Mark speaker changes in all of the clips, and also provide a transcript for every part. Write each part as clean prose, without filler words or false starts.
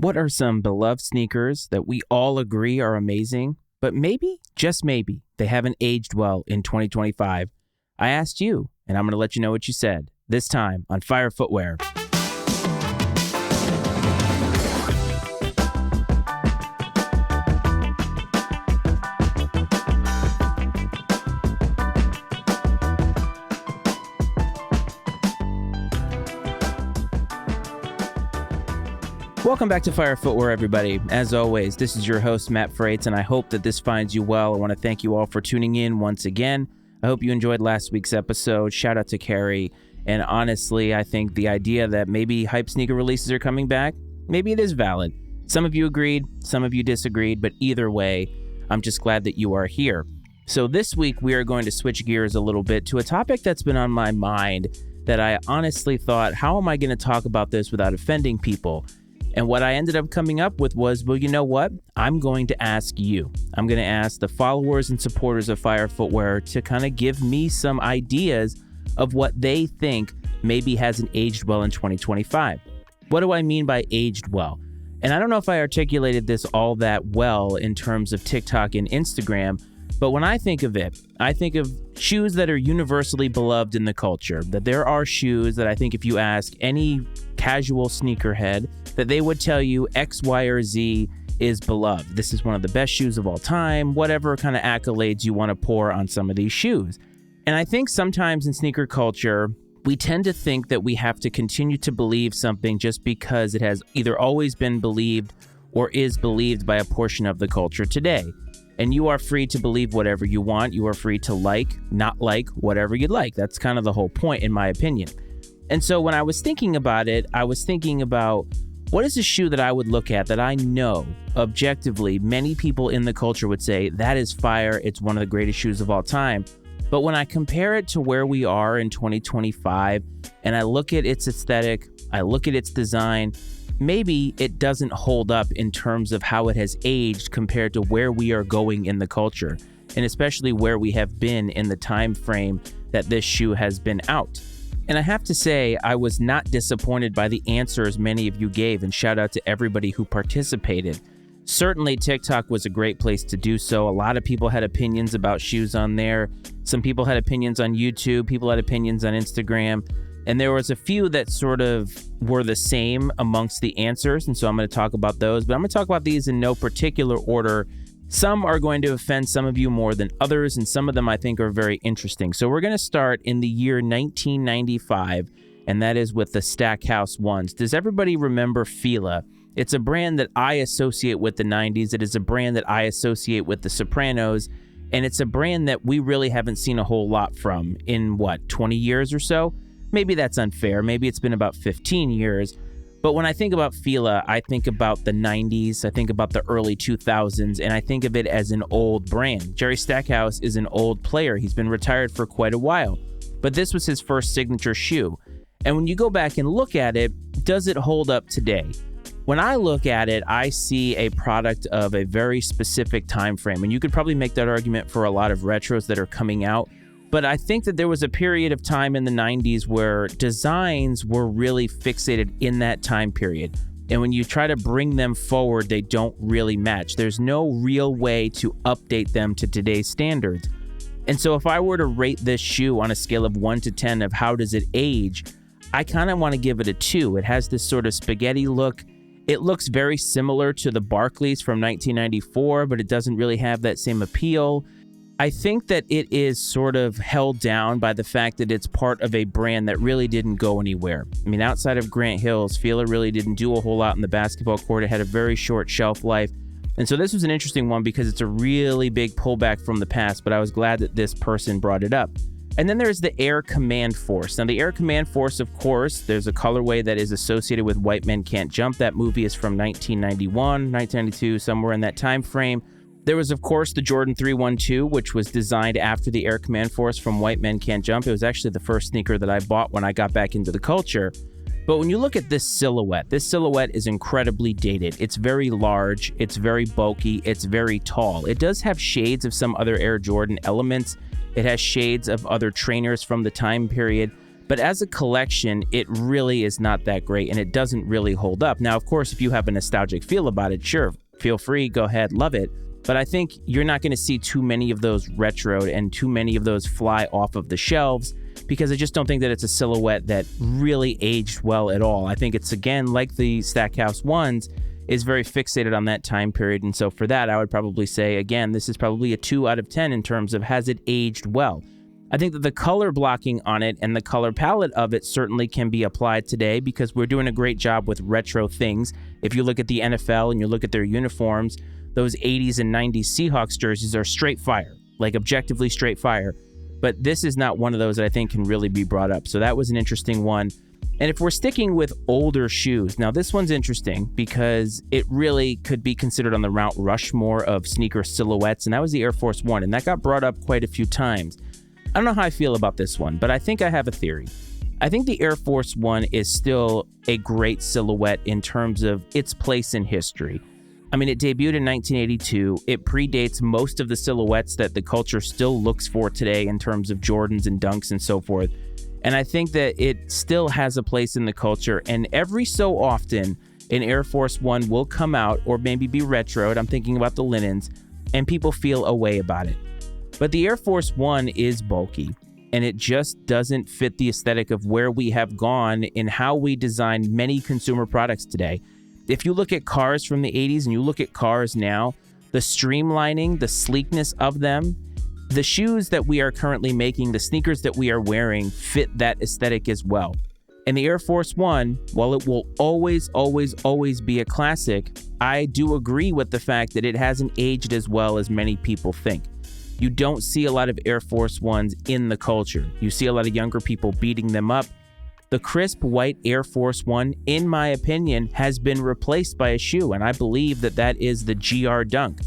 Speaker 1: What are some beloved sneakers that we all agree are amazing, but maybe, just maybe, they haven't aged well in 2025? I asked you, and I'm going to let you know what you said, this time on Fire Footwear. Welcome back to Fire Footwear, everybody. As always, this is your host, Matt Frates, and I hope that this finds you well. I want to thank you all for tuning in once again. I hope you enjoyed last week's episode. Shout out to Carrie. And honestly, I think the idea that maybe hype sneaker releases are coming back, maybe it is valid. Some of you agreed, some of you disagreed, but either way, I'm just glad that you are here. So this week, we are going to switch gears a little bit to a topic that's been on my mind that I honestly thought, how am I going to talk about this without offending people? And what I ended up coming up with was, well, you know what? I'm going to ask you. I'm going to ask the followers and supporters of Fire Footwear to kind of give me some ideas of what they think maybe hasn't aged well in 2025. What do I mean by aged well? And I don't know if I articulated this all that well in terms of TikTok and Instagram, but when I think of it, I think of shoes that are universally beloved in the culture. That there are shoes that I think if you ask any casual sneakerhead, that they would tell you X, Y, or Z is beloved. This is one of the best shoes of all time, whatever kind of accolades you want to pour on some of these shoes. And I think sometimes in sneaker culture, we tend to think that we have to continue to believe something just because it has either always been believed or is believed by a portion of the culture today. And you are free to believe whatever you want. You are free to like, not like, whatever you'd like. That's kind of the whole point, in my opinion. And so when I was thinking about it, I was thinking about what is a shoe that I would look at that I know objectively many people in the culture would say, that is fire, it's one of the greatest shoes of all time. But when I compare it to where we are in 2025, and I look at its aesthetic, I look at its design, maybe it doesn't hold up in terms of how it has aged compared to where we are going in the culture, and especially where we have been in the time frame that this shoe has been out. And I have to say, I was not disappointed by the answers many of you gave, and shout out to everybody who participated. Certainly, TikTok was a great place to do so. A lot of people had opinions about shoes on there. Some people had opinions on YouTube. People had opinions on Instagram. And there was a few that sort of were the same amongst the answers. And so I'm going to talk about those. But I'm going to talk about these in no particular order. Some are going to offend some of you more than others, and some of them I think are very interesting. So we're going to start in the year 1995, and that is with the Stackhouse ones. Does everybody remember Fila? It's a brand that I associate with the 90s. It is a brand that I associate with the Sopranos, and it's a brand that we really haven't seen a whole lot from in, 20 years or so? Maybe that's unfair. Maybe it's been about 15 years. But when I think about Fila, I think about the 90s, I think about the early 2000s, and I think of it as an old brand. Jerry Stackhouse is an old player. He's been retired for quite a while, but this was his first signature shoe. And when you go back and look at it, does it hold up today? When I look at it, I see a product of a very specific time frame, and you could probably make that argument for a lot of retros that are coming out. But I think that there was a period of time in the 90s where designs were really fixated in that time period. And when you try to bring them forward, they don't really match. There's no real way to update them to today's standards. And so if I were to rate this shoe on a scale of 1 to 10 of how does it age, I kind of want to give it a 2. It has this sort of spaghetti look. It looks very similar to the Barclays from 1994, but it doesn't really have that same appeal. I think that it is sort of held down by the fact that it's part of a brand that really didn't go anywhere. I mean, outside of Grant Hills, Fila really didn't do a whole lot in the basketball court. It had a very short shelf life. And so this was an interesting one because it's a really big pullback from the past, but I was glad that this person brought it up. And then there's the Air Command Force. Now, the Air Command Force, of course, there's a colorway that is associated with White Men Can't Jump. That movie is from 1991, 1992, somewhere in that time frame. There was, of course, the Jordan 312, which was designed after the Air Command Force from White Men Can't Jump. It was actually the first sneaker that I bought when I got back into the culture. But when you look at this silhouette is incredibly dated. It's very large, it's very bulky, it's very tall. It does have shades of some other Air Jordan elements. It has shades of other trainers from the time period. But as a collection, it really is not that great, and it doesn't really hold up. Now, of course, if you have a nostalgic feel about it, sure, feel free, go ahead, love it. But I think you're not going to see too many of those retroed and too many of those fly off of the shelves, because I just don't think that it's a silhouette that really aged well at all. I think it's, again, like the Stackhouse ones, is very fixated on that time period. And so for that, I would probably say, again, this is probably a 2 out of 10 in terms of has it aged well. I think that the color blocking on it and the color palette of it certainly can be applied today, because we're doing a great job with retro things. If you look at the NFL and you look at their uniforms, those 80s and 90s Seahawks jerseys are straight fire, like objectively straight fire. But this is not one of those that I think can really be brought up. So that was an interesting one. And if we're sticking with older shoes, now this one's interesting because it really could be considered on the Mount Rushmore of sneaker silhouettes, and that was the Air Force One, and that got brought up quite a few times. I don't know how I feel about this one, but I think I have a theory. I think the Air Force One is still a great silhouette in terms of its place in history. I mean, it debuted in 1982. It predates most of the silhouettes that the culture still looks for today in terms of Jordans and Dunks and so forth. And I think that it still has a place in the culture. And every so often, an Air Force One will come out or maybe be retroed. I'm thinking about the linens, and people feel a way about it. But the Air Force One is bulky, and it just doesn't fit the aesthetic of where we have gone in how we design many consumer products today. If you look at cars from the 80s and you look at cars now, the streamlining, the sleekness of them, the shoes that we are currently making, the sneakers that we are wearing fit that aesthetic as well. And the Air Force One, while it will always be a classic, I do agree with the fact that it hasn't aged as well as many people think. You don't see a lot of Air Force Ones in the culture. You see a lot of younger people beating them up. The crisp white Air Force One, in my opinion, has been replaced by a shoe, and I believe that that is the GR Dunk.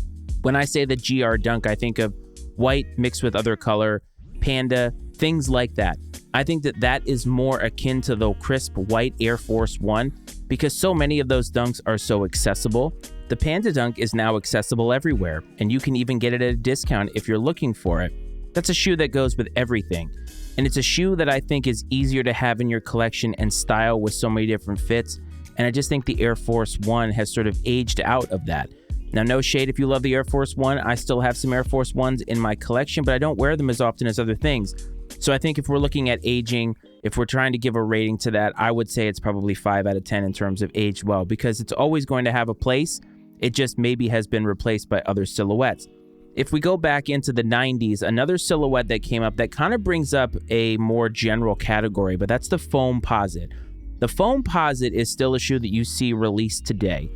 Speaker 1: When I say the GR Dunk, I think of white mixed with other color, panda, things like that. I think that that is more akin to the crisp white Air Force One, because so many of those dunks are so accessible. The Panda Dunk is now accessible everywhere, and you can even get it at a discount if you're looking for it. That's a shoe that goes with everything. And it's a shoe that I think is easier to have in your collection and style with so many different fits. And I just think the Air Force One has sort of aged out of that. Now, no shade if you love the Air Force One. I still have some Air Force Ones in my collection, but I don't wear them as often as other things. So I think if we're looking at aging, if we're trying to give a rating to that, I would say it's probably 5 out of 10 in terms of aged well, because it's always going to have a place. It just maybe has been replaced by other silhouettes. If we go back into the 90s, another silhouette that came up that kind of brings up a more general category, but that's the Foamposite. The Foamposite is still a shoe that you see released today.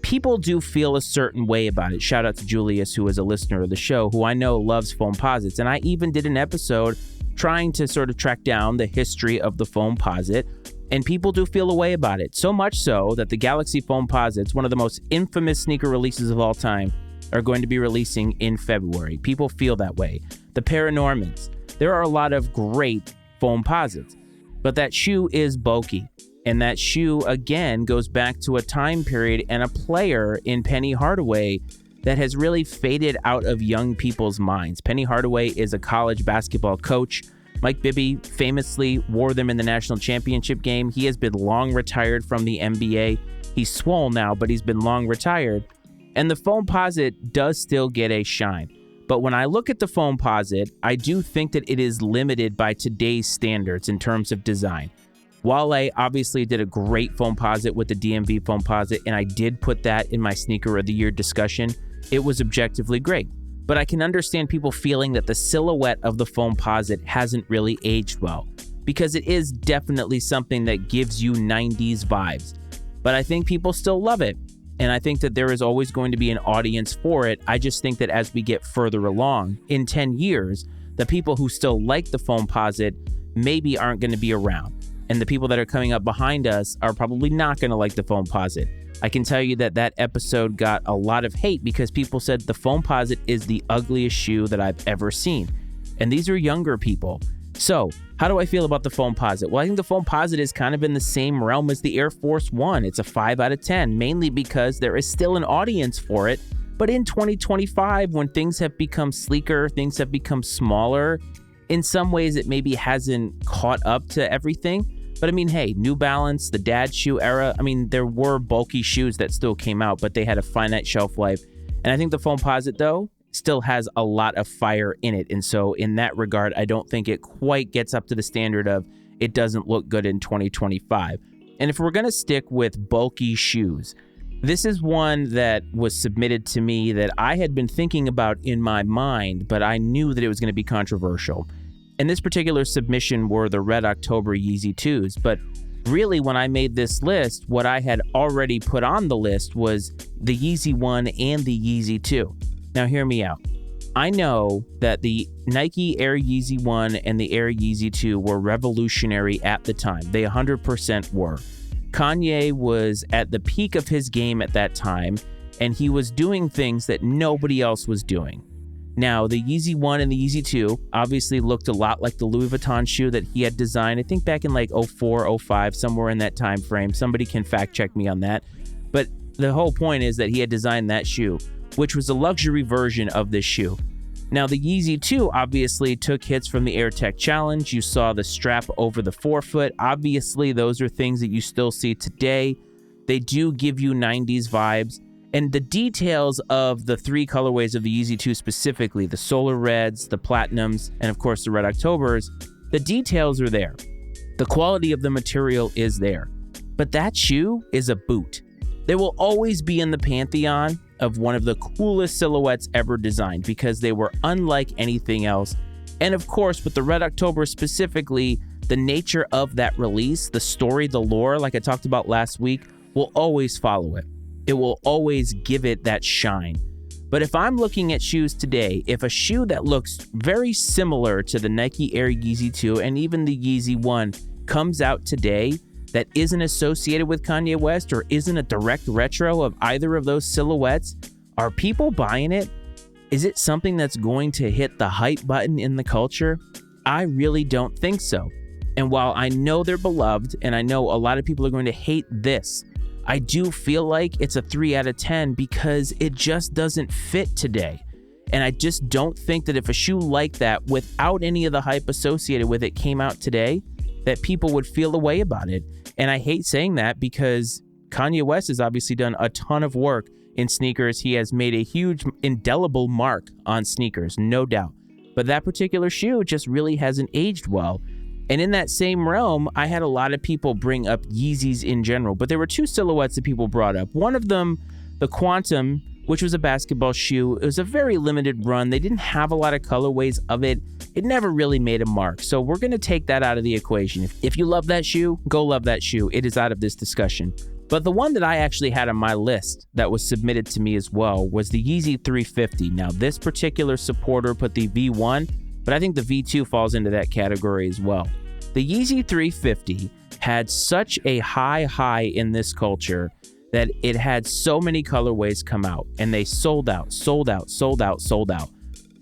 Speaker 1: People do feel a certain way about it. Shout out to Julius, who is a listener of the show, who I know loves Foamposites. And I even did an episode trying to sort of track down the history of the Foamposite. And people do feel a way about it. So much so that the Galaxy Foamposites, one of the most infamous sneaker releases of all time, are going to be releasing in February. People feel that way. The Paranormans. There are a lot of great Foamposites. But that shoe is bulky. And that shoe, again, goes back to a time period and a player in Penny Hardaway that has really faded out of young people's minds. Penny Hardaway is a college basketball coach. Mike Bibby famously wore them in the national championship game. He has been long retired from the NBA. He's swole now, but he's been long retired. And the Foamposite does still get a shine. But when I look at the Foamposite, I do think that it is limited by today's standards in terms of design. Wale obviously did a great Foamposite with the DMV Foamposite, and I did put that in my Sneaker of the Year discussion. It was objectively great. But I can understand people feeling that the silhouette of the Foamposite hasn't really aged well, because it is definitely something that gives you 90s vibes. But I think people still love it, and I think that there is always going to be an audience for it. I just think that as we get further along, in 10 years, the people who still like the Foamposite maybe aren't going to be around. And the people that are coming up behind us are probably not going to like the Foamposite. I can tell you that that episode got a lot of hate because people said the Foamposite is the ugliest shoe that I've ever seen. And these are younger people. So, how do I feel about the Foamposite? Well, I think the Foamposite is kind of in the same realm as the Air Force One. It's a 5 out of 10, mainly because there is still an audience for it. But in 2025, when things have become sleeker, things have become smaller, In some ways, it maybe hasn't caught up to everything. But I mean, hey, New Balance, the dad shoe era, I mean, there were bulky shoes that still came out, but they had a finite shelf life. And I think the Foamposite, though, still has a lot of fire in it. And so in that regard, I don't think it quite gets up to the standard of it doesn't look good in 2025. And if we're going to stick with bulky shoes, this is one that was submitted to me that I had been thinking about in my mind, but I knew that it was going to be controversial. And this particular submission were the Red October Yeezy 2s. But really, when I made this list, what I had already put on the list was the Yeezy 1 and the Yeezy 2. Now, hear me out. I know that the Nike Air Yeezy 1 and the Air Yeezy 2 were revolutionary at the time. They 100% were. Kanye was at the peak of his game at that time, and he was doing things that nobody else was doing. Now, the Yeezy 1 and the Yeezy 2 obviously looked a lot like the Louis Vuitton shoe that he had designed, I think back in like 04, 05, somewhere in that time frame. Somebody can fact check me on that. But the whole point is that he had designed that shoe, which was a luxury version of this shoe. Now, the Yeezy 2 obviously took hits from the Air Tech Challenge. You saw the strap over the forefoot. Obviously, those are things that you still see today. They do give you 90s vibes. And the details of the three colorways of the Yeezy 2 specifically, the Solar Reds, the Platinums, and of course the Red Octobers, the details are there. The quality of the material is there. But that shoe is a boot. They will always be in the pantheon of one of the coolest silhouettes ever designed because they were unlike anything else. And of course, with the Red October specifically, the nature of that release, the story, the lore, like I talked about last week, will always follow it. It will always give it that shine. But if I'm looking at shoes today, if a shoe that looks very similar to the Nike Air Yeezy 2 and even the Yeezy 1 comes out today, that isn't associated with Kanye West or isn't a direct retro of either of those silhouettes, are people buying it? Is it something that's going to hit the hype button in the culture? I really don't think so. And while I know they're beloved, and I know a lot of people are going to hate this, I do feel like it's a 3 out of 10 because it just doesn't fit today. And I just don't think that if a shoe like that, without any of the hype associated with it, came out today, that people would feel a way about it. And I hate saying that because Kanye West has obviously done a ton of work in sneakers. He has made a huge indelible mark on sneakers, no doubt. But that particular shoe just really hasn't aged well. And in that same realm, I had a lot of people bring up Yeezys in general, but there were two silhouettes that people brought up. One of them, the Quantum, which was a basketball shoe. It was a very limited run. They didn't have a lot of colorways of it. It never really made a mark. So we're going to take that out of the equation. If you love that shoe, go love that shoe. It is out of this discussion. But the one that I actually had on my list that was submitted to me as well was the Yeezy 350. Now, this particular supporter put the V1, but I think the V2 falls into that category as well. The Yeezy 350 had such a high in this culture that it had so many colorways come out, and they sold out.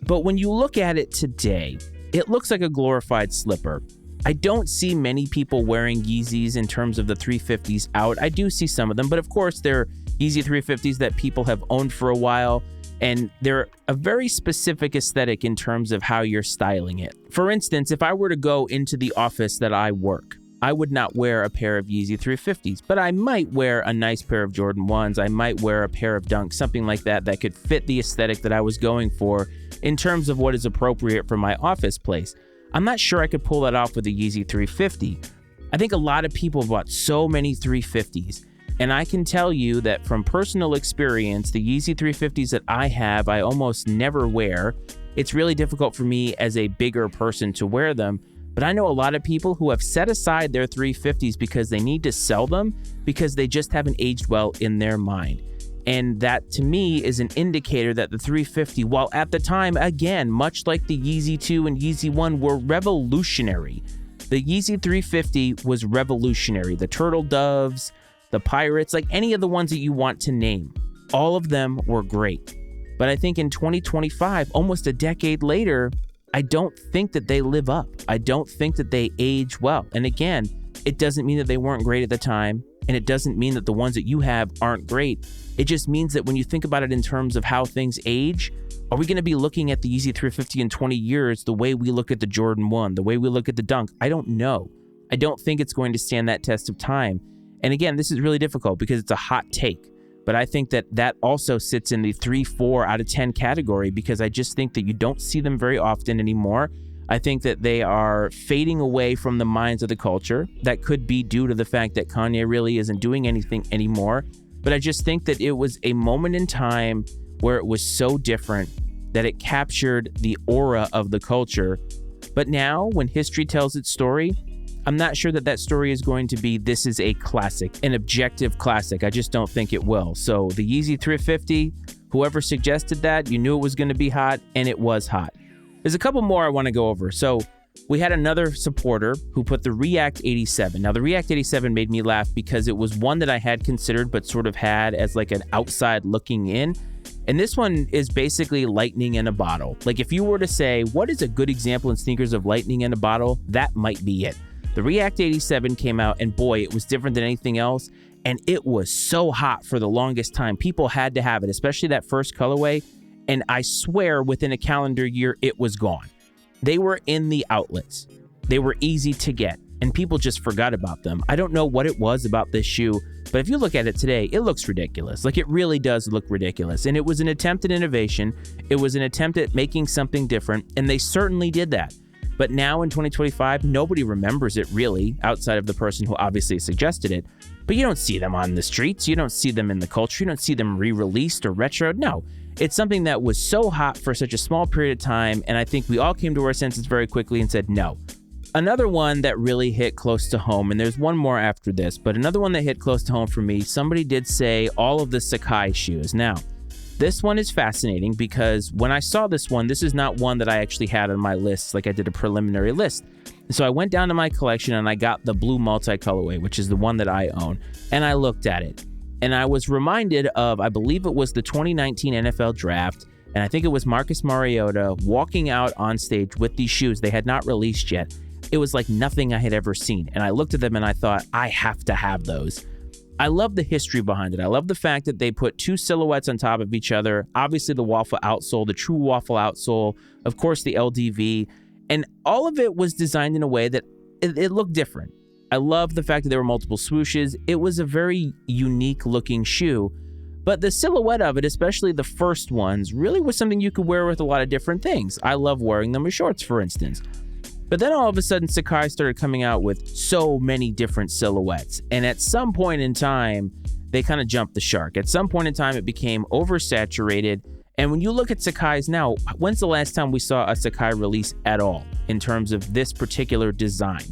Speaker 1: But when you look at it today, it looks like a glorified slipper. I don't see many people wearing Yeezys in terms of the 350s out. I do see some of them, but of course they're Yeezy 350s that people have owned for a while, and they're a very specific aesthetic in terms of how you're styling it. For instance, if I were to go into the office that I work, I would not wear a pair of Yeezy 350s, but I might wear a nice pair of Jordan 1s. I might wear a pair of Dunks, something like that that could fit the aesthetic that I was going for in terms of what is appropriate for my office place. I'm not sure I could pull that off with a Yeezy 350. I think a lot of people bought so many 350s, and I can tell you that from personal experience, the Yeezy 350s that I have, I almost never wear. It's really difficult for me as a bigger person to wear them. But I know a lot of people who have set aside their 350s because they need to sell them because they just haven't aged well in their mind. And that, to me, is an indicator that the 350, while at the time, again, much like the Yeezy 2 and Yeezy 1, were revolutionary. The Yeezy 350 was revolutionary. The Turtle Doves, the Pirates, like any of the ones that you want to name, all of them were great. But I think in 2025, almost a decade later, I don't think that they live up. I don't think that they age well. And again, it doesn't mean that they weren't great at the time. And it doesn't mean that the ones that you have aren't great. It just means that when you think about it in terms of how things age, are we going to be looking at the Yeezy 350 in 20 years the way we look at the Jordan 1, the way we look at the Dunk? I don't know. I don't think it's going to stand that test of time. And again, this is really difficult because it's a hot take. But I think that that also sits in the 3-4 out of 10 category because I just think that you don't see them very often anymore. I think that they are fading away from the minds of the culture. That could be due to the fact that Kanye really isn't doing anything anymore. But I just think that it was a moment in time where it was so different that it captured the aura of the culture. But now, when history tells its story, I'm not sure that that story is going to be, this is a classic, an objective classic. I just don't think it will. So the Yeezy 350, whoever suggested that, you knew it was going to be hot, and it was hot. There's a couple more I want to go over. So we had another supporter who put the React 87. Now, the React 87 made me laugh because it was one that I had considered but sort of had as like an outside looking in. And this one is basically lightning in a bottle. Like if you were to say, what is a good example in sneakers of lightning in a bottle? That might be it. The React 87 came out and boy, it was different than anything else. And it was so hot for the longest time. People had to have it, especially that first colorway. And I swear within a calendar year, it was gone. They were in the outlets. They were easy to get and people just forgot about them. I don't know what it was about this shoe, but if you look at it today, it looks ridiculous. Like it really does look ridiculous. And it was an attempt at innovation. It was an attempt at making something different. And they certainly did that. But now in 2025, nobody remembers it really outside of the person who obviously suggested it. But you don't see them on the streets. You don't see them in the culture. You don't see them re-released or retro. No, it's something that was so hot for such a small period of time. And I think we all came to our senses very quickly and said no. Another one that really hit close to home, and there's one more after this, but another one that hit close to home for me, somebody did say all of the Sacai shoes. Now, this one is fascinating because when I saw this one, this is not one that I actually had on my list, like I did a preliminary list. So I went down to my collection and I got the blue multi-colorway, which is the one that I own, and I looked at it. And I was reminded of, I believe it was the 2019 NFL draft, and I think it was Marcus Mariota walking out on stage with these shoes they had not released yet. It was like nothing I had ever seen. And I looked at them and I thought, I have to have those. I love the history behind it. I love the fact that they put two silhouettes on top of each other. Obviously the waffle outsole, the true waffle outsole, of course the LDV, and all of it was designed in a way that it looked different. I love the fact that there were multiple swooshes. It was a very unique looking shoe, but the silhouette of it, especially the first ones, really was something you could wear with a lot of different things. I love wearing them with shorts, for instance. But then all of a sudden, Sacai started coming out with so many different silhouettes. And at some point in time, they kind of jumped the shark. At some point in time, it became oversaturated. And when you look at Sacai's now, when's the last time we saw a Sacai release at all in terms of this particular design?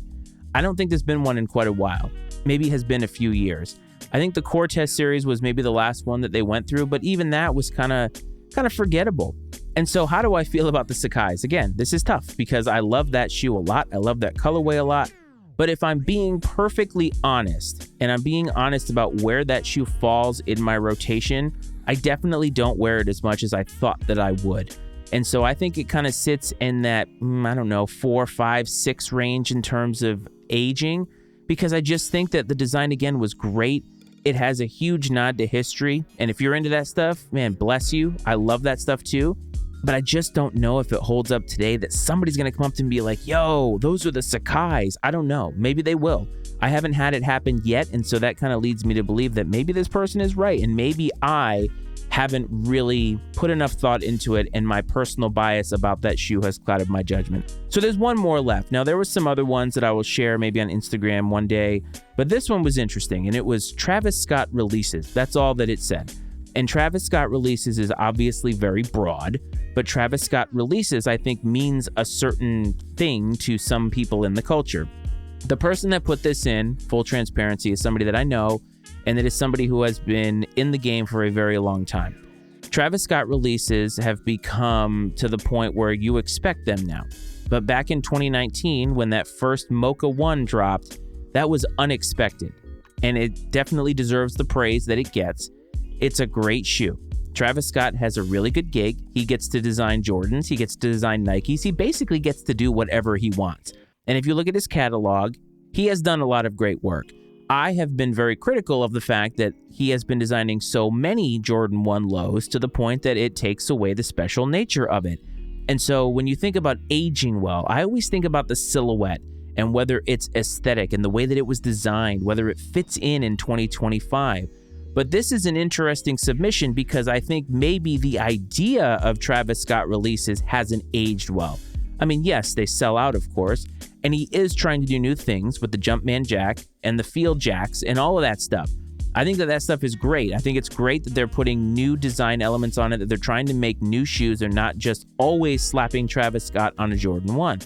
Speaker 1: I don't think there's been one in quite a while. Maybe it has been a few years. I think the Cortez series was maybe the last one that they went through, but even that was kind of forgettable. And so how do I feel about the Sacai's? Again, this is tough because I love that shoe a lot. I love that colorway a lot. But if I'm being perfectly honest, and I'm being honest about where that shoe falls in my rotation, I definitely don't wear it as much as I thought that I would. And so I think it kind of sits in that, 4, 5, 6 range in terms of aging, because I just think that the design, again, was great. It has a huge nod to history. And if you're into that stuff, man, bless you. I love that stuff too. But I just don't know if it holds up today that somebody's going to come up to me and be like, yo, those are the Sacai's. I don't know. Maybe they will. I haven't had it happen yet. And so that kind of leads me to believe that maybe this person is right. And maybe I haven't really put enough thought into it, and my personal bias about that shoe has clouded my judgment. So there's one more left. Now, there were some other ones that I will share maybe on Instagram one day, but this one was interesting, and it was Travis Scott releases. That's all that it said. And Travis Scott releases is obviously very broad, but Travis Scott releases, I think, means a certain thing to some people in the culture. The person that put this in, full transparency, is somebody that I know, and it is somebody who has been in the game for a very long time. Travis Scott releases have become to the point where you expect them now. But back in 2019, when that first Mocha 1 dropped, that was unexpected. And it definitely deserves the praise that it gets. It's a great shoe. Travis Scott has a really good gig. He gets to design Jordans. He gets to design Nikes. He basically gets to do whatever he wants. And if you look at his catalog, he has done a lot of great work. I have been very critical of the fact that he has been designing so many Jordan 1 lows to the point that it takes away the special nature of it. And so when you think about aging well, I always think about the silhouette and whether it's aesthetic and the way that it was designed, whether it fits in 2025. But this is an interesting submission because I think maybe the idea of Travis Scott releases hasn't aged well. I mean, yes, they sell out, of course, and he is trying to do new things with the Jumpman Jack and the Field Jacks and all of that stuff. I think that stuff is great. I think it's great that they're putting new design elements on it, that they're trying to make new shoes. They're not just always slapping Travis Scott on a Jordan 1.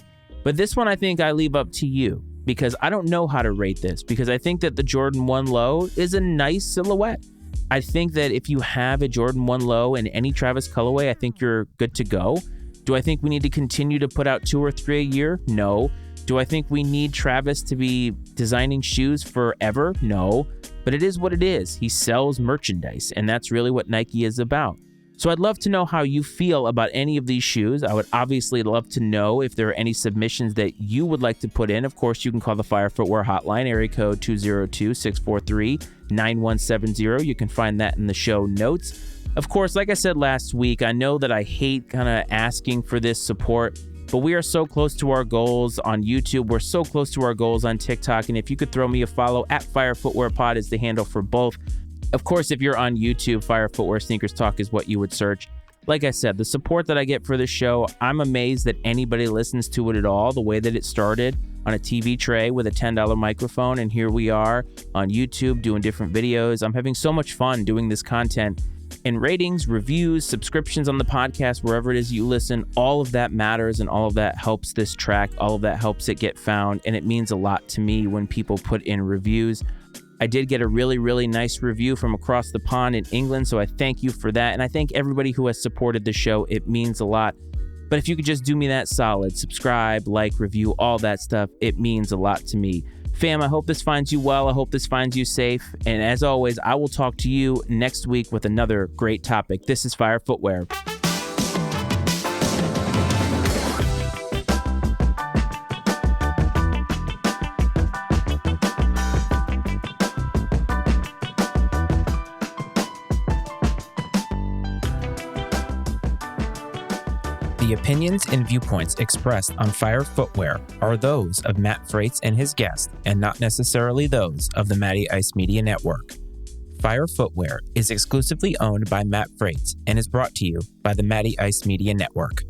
Speaker 1: But this one, I think I leave up to you because I don't know how to rate this because I think that the Jordan 1 low is a nice silhouette. I think that if you have a Jordan 1 low in any Travis colorway, I think you're good to go. Do I think we need to continue to put out 2 or 3 a year? No. Do I think we need Travis to be designing shoes forever? No. But it is what it is. He sells merchandise, and that's really what Nike is about. So I'd love to know how you feel about any of these shoes. I would obviously love to know if there are any submissions that you would like to put in. Of course, you can call the Fire Footwear hotline, area code 202-643-9170. You can find that in the show notes. Of course, like I said last week, I know that I hate kind of asking for this support, but we are so close to our goals on YouTube. We're so close to our goals on TikTok. And if you could throw me a follow, at Fire Footwear Pod is the handle for both. Of course, if you're on YouTube, Fire Footwear Sneakers Talk is what you would search. Like I said, the support that I get for this show, I'm amazed that anybody listens to it at all, the way that it started on a TV tray with a $10 microphone. And here we are on YouTube doing different videos. I'm having so much fun doing this content. And ratings, reviews, subscriptions on the podcast, wherever it is you listen, all of that matters and all of that helps this track. All of that helps it get found. And it means a lot to me when people put in reviews. I did get a really, really nice review from across the pond in England, so I thank you for that. And I thank everybody who has supported the show. It means a lot. But if you could just do me that solid, subscribe, like, review, all that stuff, it means a lot to me. Fam, I hope this finds you well. I hope this finds you safe. And as always, I will talk to you next week with another great topic. This is Fire Footwear. The opinions and viewpoints expressed on Fire Footwear are those of Matt Frates and his guest, and not necessarily those of the Matty Ice Media Network. Fire Footwear is exclusively owned by Matt Frates and is brought to you by the Matty Ice Media Network.